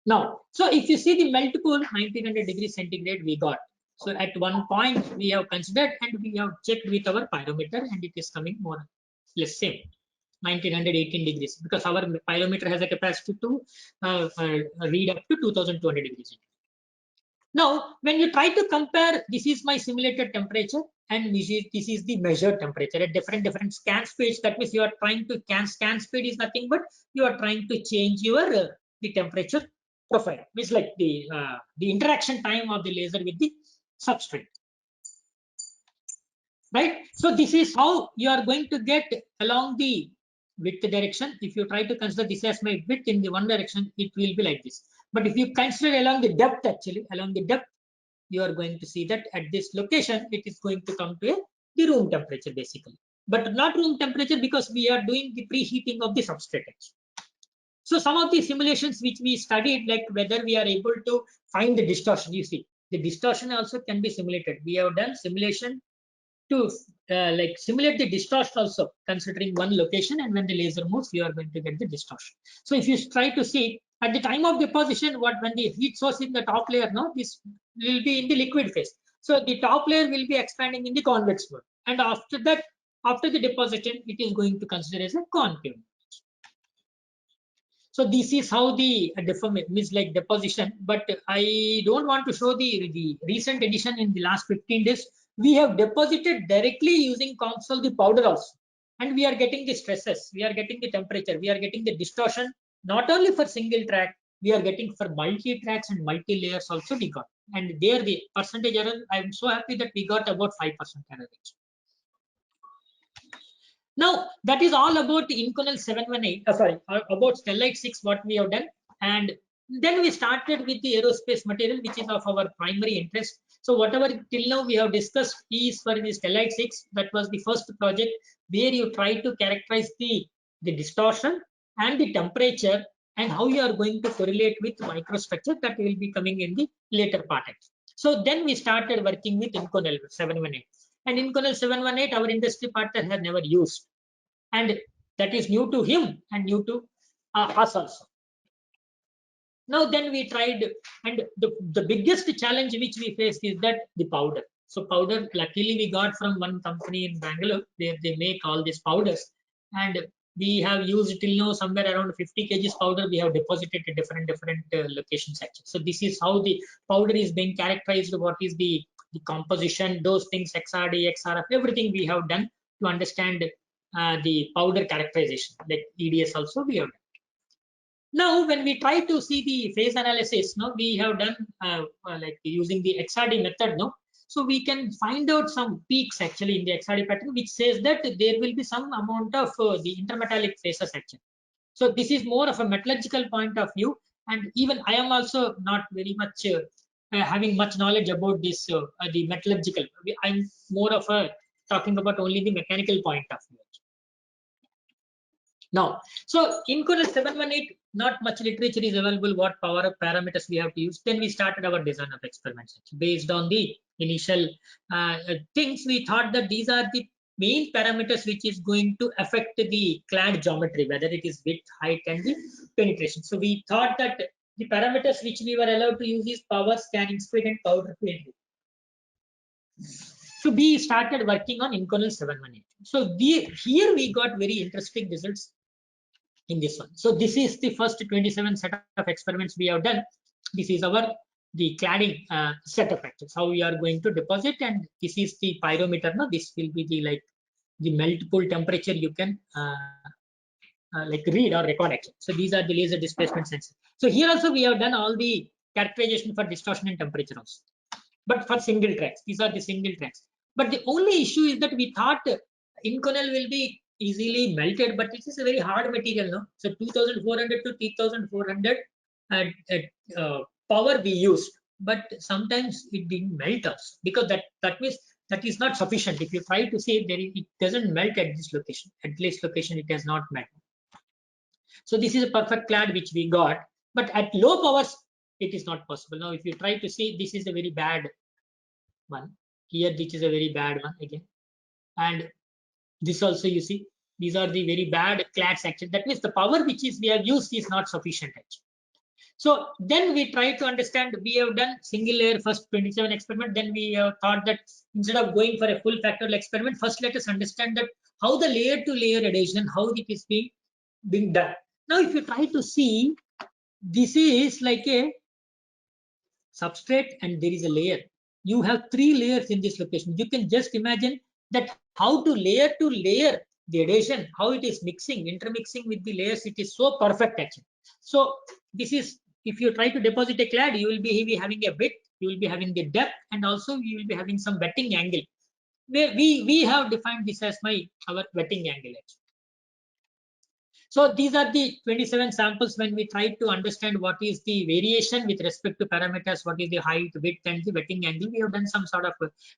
Now, so if you see the melt pool 1900 degrees centigrade we got. So at one point we have considered and we have checked with our pyrometer and it is coming more or less same. 1918 degrees, because our pyrometer has a capacity to read up to 2200 degrees. Now, when you try to compare, this is my simulated temperature and this is the measured temperature at different scan speeds. That means you are trying to scan speed is nothing but you are trying to change your the temperature profile. It's like the interaction time of the laser with the substrate. Right. So this is how you are going to get along the width direction. If you try to consider this as my width in the one direction, it will be like this. But if you consider along the depth, actually along the depth, you are going to see that at this location, it is going to come to the room temperature basically, but not room temperature because we are doing the preheating of the substrate. So some of the simulations which we studied, like whether we are able to find the distortion, you see, the distortion also can be simulated. We have done simulation to like simulate the distortion also considering one location, and when the laser moves you are going to get the distortion. So if you try to see at the time of deposition, when the heat source in the top layer, now this will be in the liquid phase, so the top layer will be expanding in the convex mode, and after that, after the deposition, it is going to consider as a concave. So this is how the deformation means like deposition, but I don't want to show the recent edition in the last 15 days. We have deposited directly using COMSOL the powder also, and we are getting the stresses, we are getting the temperature, we are getting the distortion, not only for single track, we are getting for multi tracks and multi layers also we got, and there the percentage error, I am so happy that we got about 5% error. Now that is all about the Inconel 718, about Stellite 6 what we have done, and then we started with the aerospace material, which is of our primary interest. So whatever till now we have discussed is for the Stellite 6. That was the first project where you try to characterize the distortion and the temperature and how you are going to correlate with microstructure. That will be coming in the later part. So then we started working with Inconel 718. And Inconel 718, our industry partner has never used. And that is new to him and new to us also. Now then we tried, and the biggest challenge which we faced is that the powder. So powder, luckily we got from one company in Bangalore where they make all these powders, and we have used till now somewhere around 50 kgs powder we have deposited at different locations actually. So this is how the powder is being characterized, what is the composition, those things, XRD, XRF, everything we have done to understand the powder characterization, like EDS also we have done. Now, when we try to see the phase analysis, no, we have done like using the XRD method, no. So we can find out some peaks actually in the XRD pattern, which says that there will be some amount of the intermetallic phases actually. So this is more of a metallurgical point of view, and even I am also not very much having much knowledge about this the metallurgical. I'm more of a talking about only the mechanical point of view. Now, so Inconel 718, not much literature is available what power parameters we have to use. Then we started our design of experiments. Based on the initial things, we thought that these are the main parameters which is going to affect the clad geometry, whether it is width, height, and the penetration. So we thought that the parameters which we were allowed to use is power, scanning speed, and powder field. So we started working on Inconel 718. So here we got very interesting results in this one. So this is the first 27 set of experiments we have done. This is our the cladding set of actions, how we are going to deposit, and this is the pyrometer. Now this will be the like the melt pool temperature you can like read or record action. So these are the laser displacement sensors. So here also we have done all the characterization for distortion and temperature also, but for single tracks. These are the single tracks. But the only issue is that we thought Inconel will be easily melted, but it is a very hard material, no? So 2400 to 3400 power we used, but sometimes it didn't melt us, because that means that is not sufficient. If you try to say it doesn't melt at this location, at this location it has not melted. So this is a perfect clad which we got, but at low powers it is not possible. Now if you try to see, this is a very bad one. Here this is a very bad one again, and this also you see, these are the very bad clads actually. That means the power which is we have used is not sufficient actually. So then we try to understand, we have done single layer first 27 experiment, then we have thought that instead of going for a full factorial experiment, first let us understand that how the layer to layer adhesion, how it is being done. Now if you try to see, this is like a substrate and there is a layer. You have 3 layers in this location. You can just imagine that how to layer the adhesion, how it is mixing, intermixing with the layers. It is so perfect actually. So this is, if you try to deposit a clad, you will be having a width, you will be having the depth, and also you will be having some wetting angle. We have defined this as our wetting angle actually. So these are the 27 samples when we try to understand what is the variation with respect to parameters, what is the height, width, and the wetting angle. We have done some sort of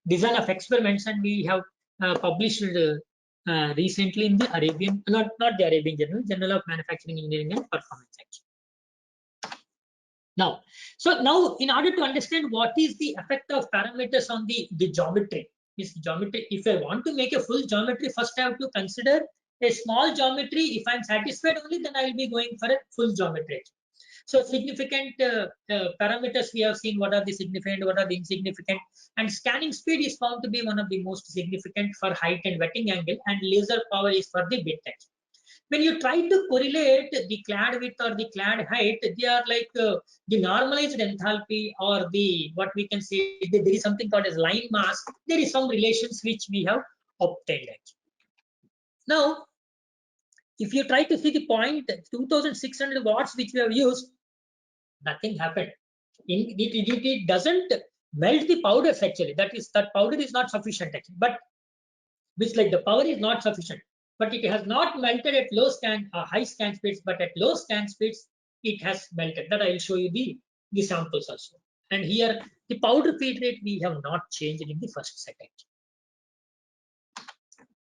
design of experiments, and we have published recently in the Arabian, not the Arabian Journal of Manufacturing Engineering and Performance actually. Now, in order to understand what is the effect of parameters on the geometry, this geometry, if I want to make a full geometry, first I have to consider a small geometry. If I'm satisfied only, then I will be going for a full geometry. So significant parameters we have seen, what are the significant, what are the insignificant, and scanning speed is found to be one of the most significant for height and wetting angle, and laser power is for the width. When you try to correlate the clad width or the clad height, they are like the normalized enthalpy, or the, what we can say, there is something called as line mass. There is some relations which we have obtained. Now, if you try to see the point 2600 watts which we have used, nothing happened. It doesn't melt the powders actually. That powder is not sufficient actually. But which, like, the power is not sufficient, but it has not melted at high scan speeds, but at low scan speeds it has melted. That I will show you the samples also. And here the powder feed rate we have not changed in the first set actually.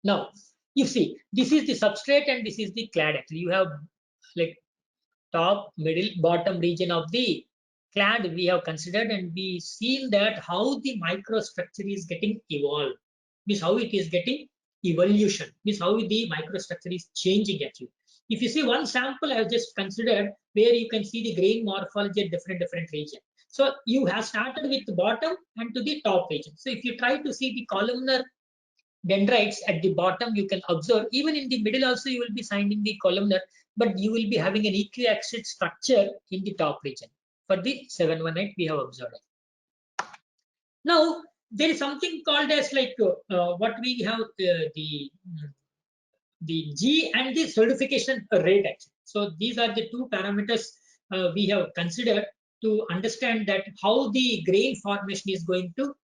Now you see, this is the substrate and this is the clad actually. You have like top, middle, bottom region of the clad we have considered, and we seen that how the microstructure is getting evolved, means how it is getting evolution, means how the microstructure is changing actually. If you see one sample I have just considered, where you can see the grain morphology at different region. So you have started with the bottom and to the top region. So if you try to see the columnar dendrites at the bottom, you can observe, even in the middle also you will be finding the columnar, but you will be having an equiaxis structure in the top region. For the 718 we have observed. Now there is something called as like what we have the G and the solidification rate actually. So these are the two parameters we have considered to understand that how the grain formation is going to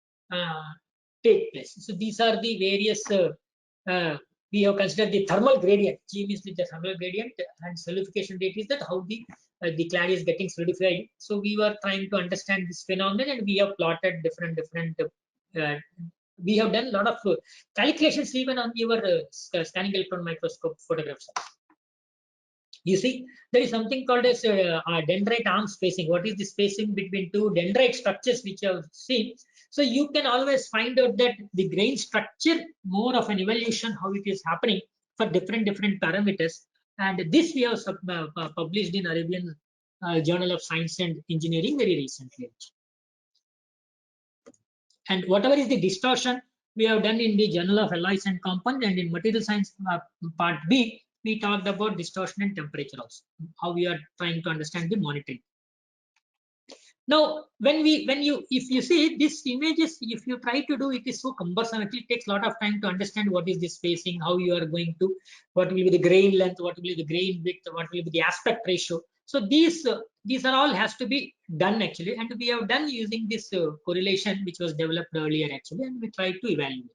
take place. So these are the various we have considered the thermal gradient. G means the thermal gradient, and solidification rate is that how the clad is getting solidified. So we were trying to understand this phenomenon, and we have plotted different we have done a lot of calculations even on your scanning electron microscope photographs. You see, there is something called as dendrite arm spacing. What is the spacing between two dendrite structures which you have seen? So you can always find out that the grain structure, more of an evolution, how it is happening for different parameters. And this we have published in Arabian Journal of Science and Engineering very recently. And whatever is the distortion we have done in the Journal of Alloys and Compounds, and in Material Science part B, we talked about distortion and temperature also, how we are trying to understand the monitoring. Now, if you see these images, if you try to do it, is so cumbersome. It takes a lot of time to understand what is the spacing, how you are going to, what will be the grain length, what will be the grain width, what will be the aspect ratio. So these are all has to be done actually, and we have done using this correlation which was developed earlier actually, and we try to evaluate.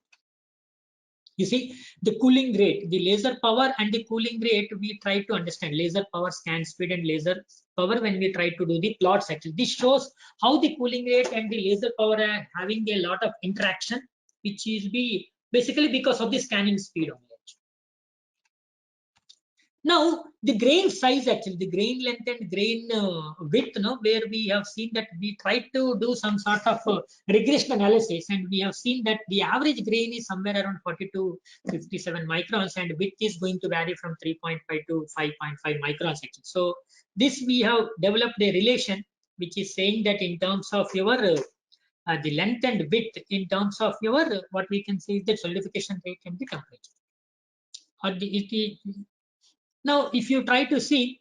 You see, the cooling rate, the laser power and the cooling rate, we try to understand laser power, scan speed, and laser power when we try to do the plots actually. This shows how the cooling rate and the laser power are having a lot of interaction, which is basically because of the scanning speed only. Now, the grain size, actually, the grain length and grain width, where we have seen that we tried to do some sort of regression analysis, and we have seen that the average grain is somewhere around 40 to 57 microns, and width is going to vary from 3.5 to 5.5 microns, actually. So, this we have developed a relation which is saying that in terms of your the length and width, in terms of your what we can say is the solidification rate and the temperature. Or now, if you try to see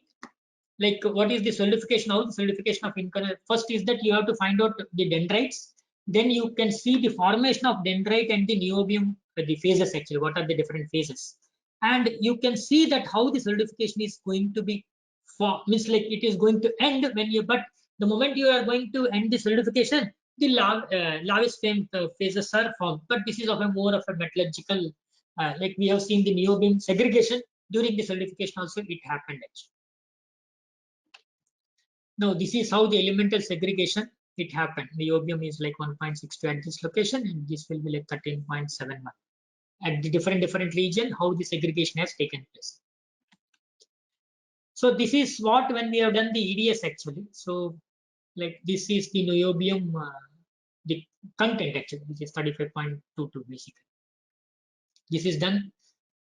like what is the solidification, how the solidification of inconel, first is that you have to find out the dendrites, then you can see the formation of dendrite and the niobium, the phases actually, what are the different phases, and you can see that how the solidification is going to be means like it is going to end when you, but the moment you are going to end the solidification, the Lewis phases are formed, but this is of a more of a metallurgical, like we have seen the niobium segregation during the solidification also it happened actually. Now, this is how the elemental segregation it happened. Niobium is like 1.62 at this location, and this will be like 13.71 at the different region. How the segregation has taken place. So this is what when we have done the EDS actually. So like this is the niobium, the content actually, which is 35.22 basically. This is done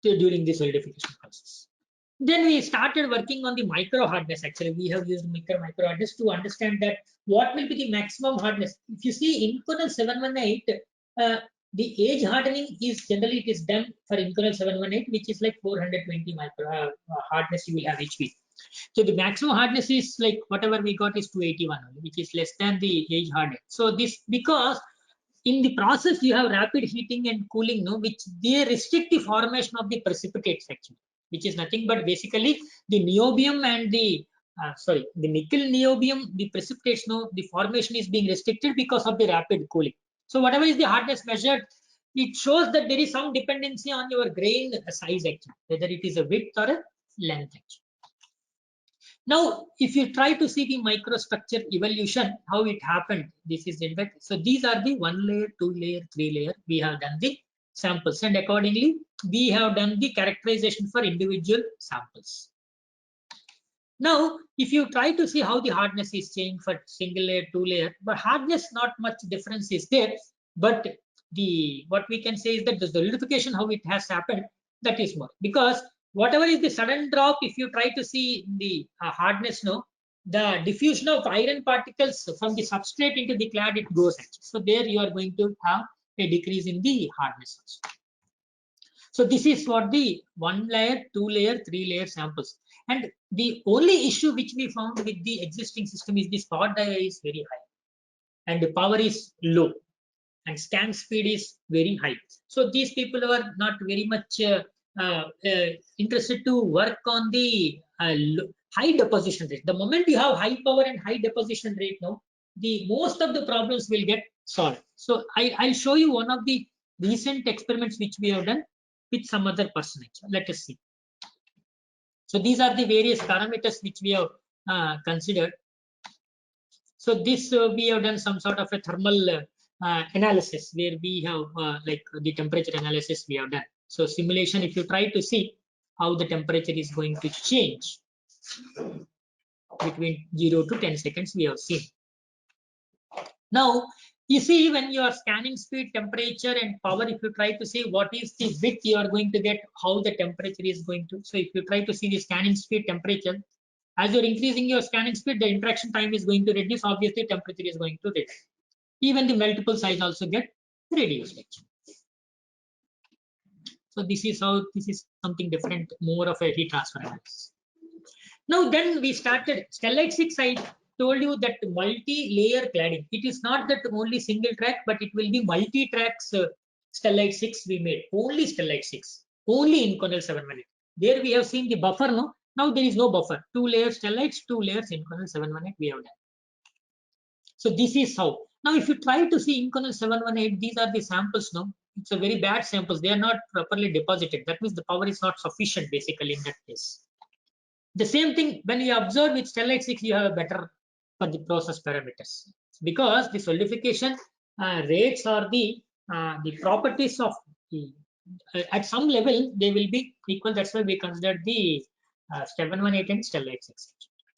during the solidification process. Then we started working on the micro hardness. Actually, we have used micro hardness to understand that what will be the maximum hardness. If you see Inconel 718, the edge hardening is generally it is done for Inconel 718, which is like 420 micro hardness you will have HP. So the maximum hardness is like whatever we got is 281, which is less than the edge hardening. So this because in the process you have rapid heating and cooling, which they restrict the formation of the precipitates actually, which is nothing but basically the niobium and the the nickel niobium, the precipitates, the formation is being restricted because of the rapid cooling. So whatever is the hardness measured, it shows that there is some dependency on your grain size actually, whether it is a width or a length actually. Now, if you try to see the microstructure evolution, how it happened, this is in fact, so these are the 1 layer, 2 layer, 3 layer, we have done the samples, and accordingly, we have done the characterization for individual samples. Now, if you try to see how the hardness is changing for single layer, 2 layer, but hardness, not much difference is there, but the what we can say is that the solidification, how it has happened, that is more, because whatever is the sudden drop, if you try to see the hardness, the diffusion of iron particles from the substrate into the clad, it goes actually. So there you are going to have a decrease in the hardness also. So this is what the 1 layer, 2 layer, 3 layer samples. And the only issue which we found with the existing system is the spot dia is very high and the power is low and scan speed is very high. So these people are not very much interested to work on the high deposition rate. The moment you have high power and high deposition rate, the most of the problems will get solved. So I'll show you one of the recent experiments which we have done with some other person. Let us see. So these are the various parameters which we have considered. So this we have done some sort of a thermal analysis where we have like the temperature analysis we have done. So simulation, if you try to see how the temperature is going to change between 0 to 10 seconds, we have seen. Now, you see when you are scanning speed, temperature and power, if you try to see what is the width you are going to get, how the temperature is going to. So if you try to see the scanning speed, temperature, as you're increasing your scanning speed, the interaction time is going to reduce. Obviously, temperature is going to reduce. Even the multiple size also get reduced. So this is how, this is something different, more of a heat transfer analysis. Now then we started Stellite 6. I told you that multi-layer cladding. It is not that only single track, but it will be multi-tracks. Stellite 6 we made, only Stellite 6, only Inconel 718. There we have seen the buffer, now there is no buffer. 2 layers Stellites, 2 layers Inconel 718 we have done. So this is how. Now if you try to see Inconel 718, these are the samples. It's a very bad samples. They are not properly deposited. That means the power is not sufficient basically in that case. The same thing when you observe with Stellite 6, you have a better for the process parameters, because the solidification rates or the properties of the at some level they will be equal. That's why we consider the 718 and stellite 6.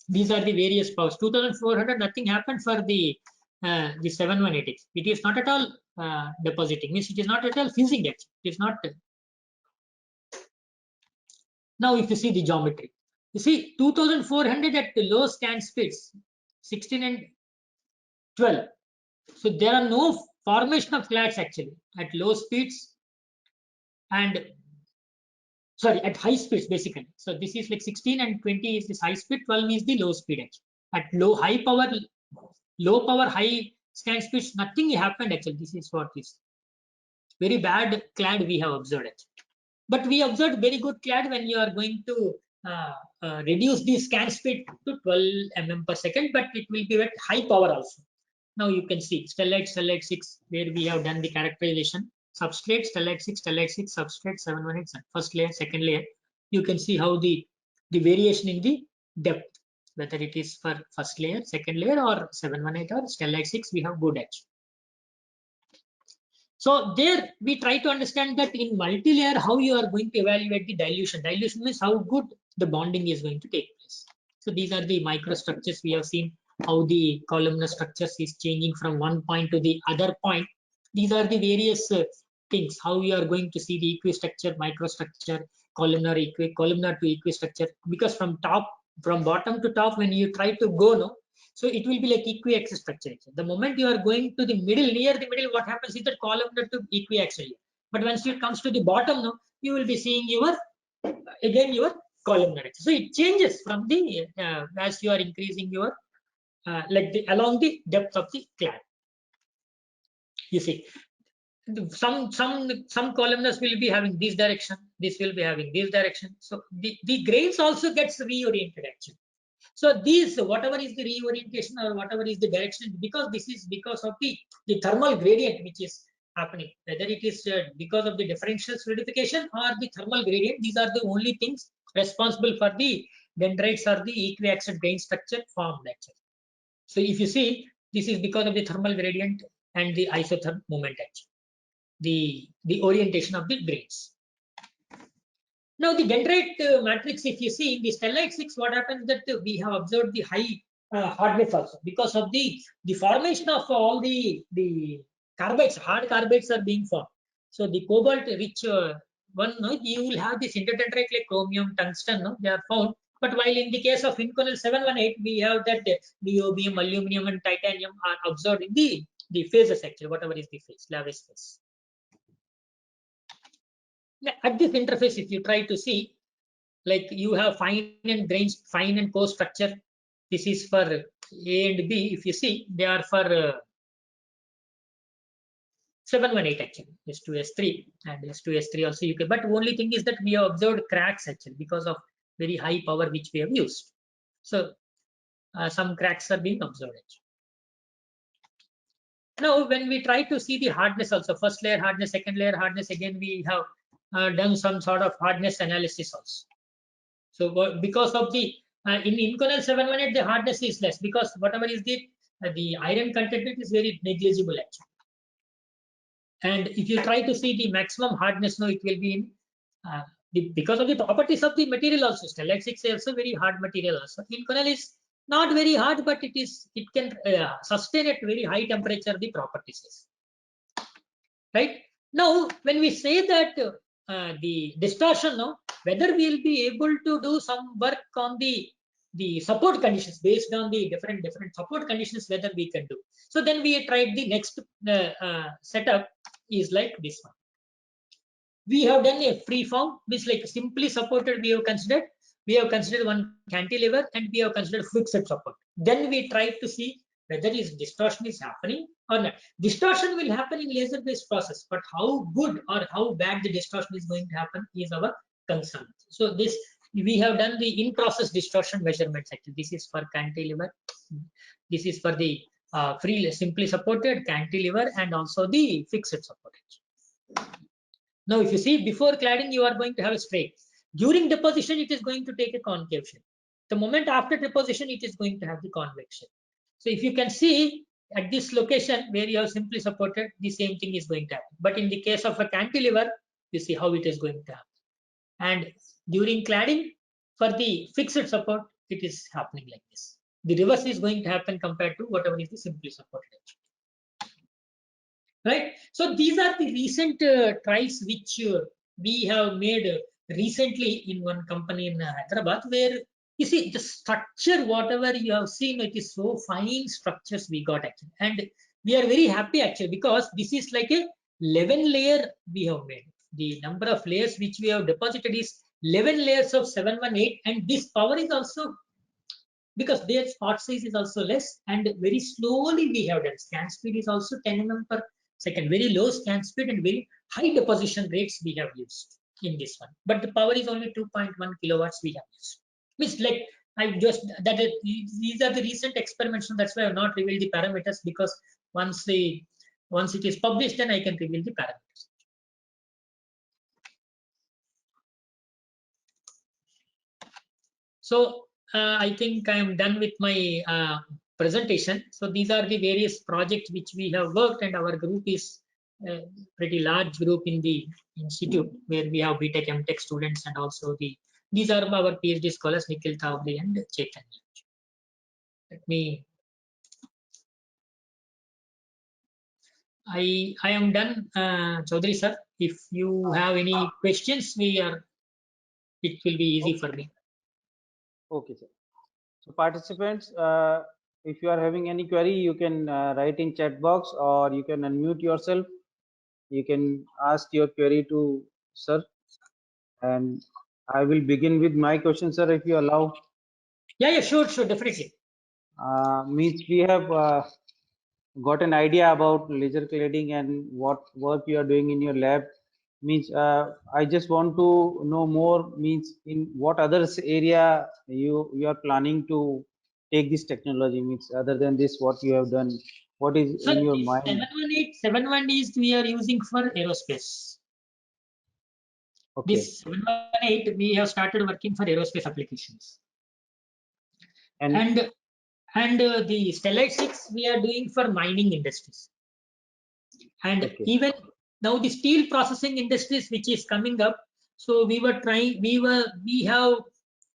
These are the various powers. 2400, nothing happened for the 718. It is not at all depositing, means it is not at all fusing it. It is not. Now, if you see the geometry, you see 2400 at the low scan speeds, 16 and 12. So there are no formation of clads actually at low speeds and sorry, at high speeds basically. So this is like 16 and 20 is this high speed, 12 is the low speed actually. At high power, high scan speeds, nothing happened actually. This is what is very bad clad we have observed actually. But we observed very good clad when you are going to reduce the scan speed to 12 mm per second, but it will be at high power also. Now you can see stellite 6, where we have done the characterization. Substrate stellite 6, substrate 718, first layer, second layer. You can see how the variation in the depth, whether it is for first layer, second layer, or 718 or stellite 6, we have good edge. So there we try to understand that in multi-layer, how you are going to evaluate the dilution. Dilution means how good the bonding is going to take place. So these are the microstructures we have seen, how the columnar structures is changing from one point to the other point. These are the various things, how you are going to see the equistructure, microstructure, columnar to equistructure, because from bottom to top, when you try to go, no, so it will be like equiaxial structure. The moment you are going to the middle, near the middle, what happens is that columnar to equiaxial. But once it comes to the bottom, no, you will be seeing your columnar. So it changes from the as you are increasing your along the depth of the clad. You see, some columnars will be having this direction, this will be having this direction. So the grains also gets reoriented actually. So these, whatever is the reorientation or whatever is the direction, because this is because of the thermal gradient which is happening, whether it is because of the differential solidification or the thermal gradient, these are the only things responsible for the dendrites or the equiaxial grain structure formed actually. So if you see, this is because of the thermal gradient and the isotherm moment actually, the orientation of the grains. Now the dendrite matrix, if you see in the stellite 6, what happens that we have observed the high hardness also because of the formation of all the carbides, hard carbides are being formed. So the cobalt rich one, no, you will have this interdendrite like chromium, tungsten, no, they are found. But while in the case of Inconel 718, we have that niobium, aluminum, and titanium are observed in the phases actually, whatever is the phase, Lave's phase. At this interface, if you try to see, like you have fine and coarse structure. This is for A and B. If you see, they are for 718 actually, S2, S3, and S2, S3 also you can. But only thing is that we have observed cracks actually because of very high power which we have used. So some cracks are being observed actually. Now, when we try to see the hardness also, first layer hardness, second layer hardness, again we have done some sort of hardness analysis also. So because of the in Inconel 718, the hardness is less because whatever is the iron content is very negligible actually. And if you try to see the maximum hardness, now it will be in because of the properties of the material also. Stellite 6 is also very hard material also. Inconel is not very hard, but it can sustain at very high temperature the properties. Right now, when we say that the distortion, now whether we will be able to do some work on the support conditions based on the different support conditions, whether we can do. So then we tried the next setup is like this one. We have done a free form, which like simply supported we have considered. We have considered one cantilever and we have considered fixed support. Then we tried to see whether distortion is happening or not. Distortion will happen in laser-based process, but how good or how bad the distortion is going to happen is our concern. So this we have done the in-process distortion measurements. Actually, this is for cantilever. This is for the free simply supported cantilever and also the fixed support. Now, if you see before cladding, you are going to have a straight. During deposition, it is going to take a concave shape. The moment after deposition, it is going to have the convex shape. So if you can see at this location where you have simply supported, the same thing is going to happen. But in the case of a cantilever, you see how it is going to happen. And during cladding, for the fixed support, it is happening like this. The reverse is going to happen compared to whatever is the simply supported edge. Right? So these are the recent trials which we have made recently in one company in Hyderabad, where you see the structure, whatever you have seen, it is so fine structures we got actually. And we are very happy actually, because this is like a 11 layer we have made. The number of layers which we have deposited is 11 layers of 718, and this power is also, because their spot size is also less, and very slowly we have done. Scan speed is also 10 mm per second, very low scan speed and very high deposition rates we have used in this one. But the power is only 2.1 kilowatts we have used. Which, like, I just these are the recent experiments, so that's why I have not revealed the parameters, because once it is published, then I can reveal the parameters. So I think I am done with my presentation. So these are the various projects which we have worked, and our group is a pretty large group in the institute, where we have BTech, MTech students, and also these are our PhD scholars, Nikhil Thavri and Chaitanya. Let me. I am done, Chaudhary sir. If you have any questions, it will be easy for me. Okay, sir. So participants, if you are having any query, you can write in chat box, or you can unmute yourself. You can ask your query to sir, and I will begin with my question, sir, if you allow. Yeah, sure, definitely. Means we have got an idea about laser cladding and what work you are doing in your lab. Means I just want to know more, means in what other area you are planning to take this technology, means other than this, what you have done, what is So in your this mind? 718 is we are using for aerospace. Okay. This 718 we have started working for aerospace applications. And the Stellite 6 we are doing for mining industries. And okay. even now the steel processing industries which is coming up. So we have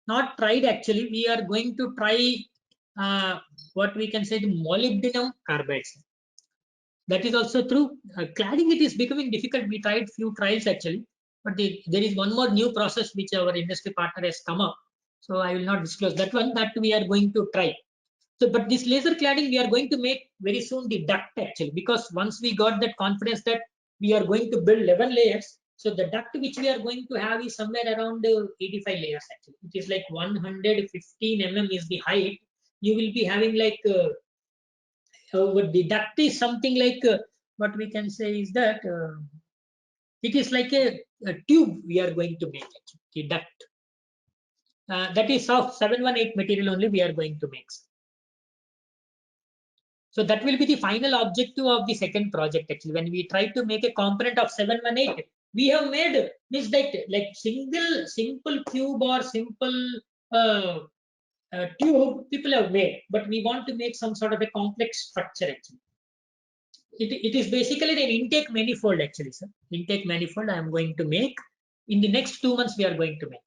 not tried actually. We are going to try what we can say, the molybdenum carbides. That is also true. Cladding, it is becoming difficult. We tried few trials actually, but there is one more new process which our industry partner has come up. So I will not disclose that one. That we are going to try. So, but this laser cladding, we are going to make very soon the duct actually, because once we got that confidence that we are going to build 11 layers, so the duct which we are going to have is somewhere around 85 layers actually. It is like 115 mm is the height. You will be having like the duct is something like what we can say is that it is like a tube we are going to make actually, the duct. That is of 718 material only we are going to make. So that will be the final objective of the second project actually. When we try to make a component of 718, we have made this like simple cube or simple tube people have made, but we want to make some sort of a complex structure actually. It is basically an intake manifold actually, sir. Intake manifold I am going to make in the next 2 months we are going to make.